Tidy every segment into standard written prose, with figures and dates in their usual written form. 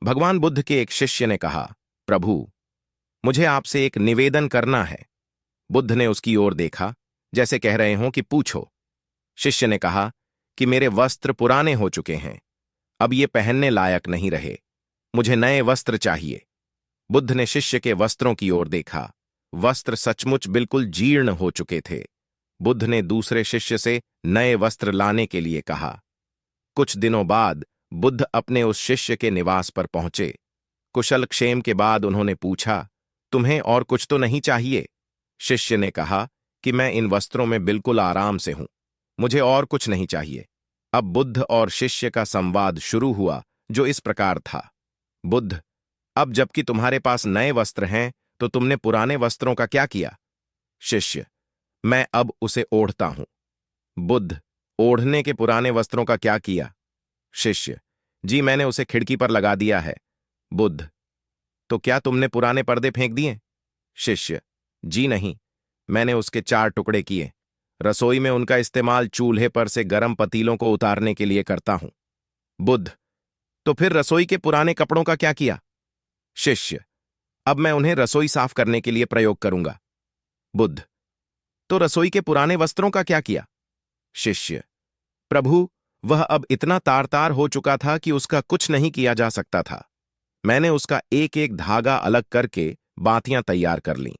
भगवान बुद्ध के एक शिष्य ने कहा, प्रभु, मुझे आपसे एक निवेदन करना है। बुद्ध ने उसकी ओर देखा, जैसे कह रहे हों कि पूछो। शिष्य ने कहा कि मेरे वस्त्र पुराने हो चुके हैं, अब ये पहनने लायक नहीं रहे, मुझे नए वस्त्र चाहिए। बुद्ध ने शिष्य के वस्त्रों की ओर देखा। वस्त्र सचमुच बिल्कुल जीर्ण हो चुके थे। बुद्ध ने दूसरे शिष्य से नए वस्त्र लाने के लिए कहा। कुछ दिनों बाद बुद्ध अपने उस शिष्य के निवास पर पहुंचे। कुशल क्षेम के बाद उन्होंने पूछा, तुम्हें और कुछ तो नहीं चाहिए? शिष्य ने कहा कि मैं इन वस्त्रों में बिल्कुल आराम से हूं, मुझे और कुछ नहीं चाहिए। अब बुद्ध और शिष्य का संवाद शुरू हुआ, जो इस प्रकार था। बुद्ध, अब जबकि तुम्हारे पास नए वस्त्र हैं, तो तुमने पुराने वस्त्रों का क्या किया? शिष्य, मैं अब उसे ओढ़ता हूं। बुद्ध, ओढ़ने के पुराने वस्त्रों का क्या किया? शिष्य, जी मैंने उसे खिड़की पर लगा दिया है। बुद्ध, तो क्या तुमने पुराने पर्दे फेंक दिए? शिष्य, जी नहीं, मैंने उसके 4 टुकड़े किए। रसोई में उनका इस्तेमाल चूल्हे पर से गर्म पतीलों को उतारने के लिए करता हूं। बुद्ध, तो फिर रसोई के पुराने कपड़ों का क्या किया? शिष्य, अब मैं उन्हें रसोई साफ करने के लिए प्रयोग करूंगा। बुद्ध, तो रसोई के पुराने वस्त्रों का क्या किया? शिष्य, प्रभु, वह अब इतना तार-तार हो चुका था कि उसका कुछ नहीं किया जा सकता था। मैंने उसका एक एक धागा अलग करके बातियां तैयार कर लीं।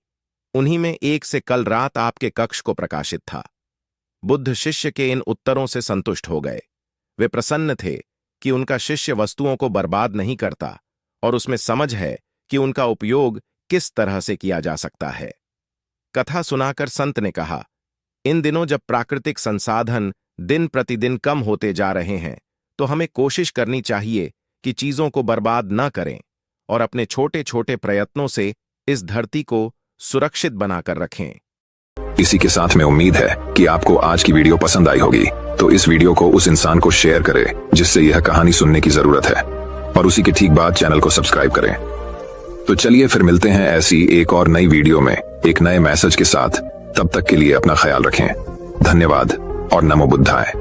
उन्हीं में एक से कल रात आपके कक्ष को प्रकाशित था। बुद्ध शिष्य के इन उत्तरों से संतुष्ट हो गए। वे प्रसन्न थे कि उनका शिष्य वस्तुओं को बर्बाद नहीं करता और उसमें समझ है कि उनका उपयोग किस तरह से किया जा सकता है। कथा सुनाकर संत ने कहा, इन दिनों जब प्राकृतिक संसाधन दिन प्रतिदिन कम होते जा रहे हैं, तो हमें कोशिश करनी चाहिए कि चीजों को बर्बाद न करें और अपने छोटे छोटे प्रयत्नों से इस धरती को सुरक्षित बनाकर रखें। इसी के साथ में उम्मीद है कि आपको आज की वीडियो पसंद आई होगी, तो इस वीडियो को उस इंसान को शेयर करें जिससे यह कहानी सुनने की जरूरत है, और उसी के ठीक बाद चैनल को सब्सक्राइब करें। तो चलिए फिर मिलते हैं ऐसी एक और नई वीडियो में एक नए मैसेज के साथ। तब तक के लिए अपना ख्याल रखें। धन्यवाद और नमो बुद्धाय।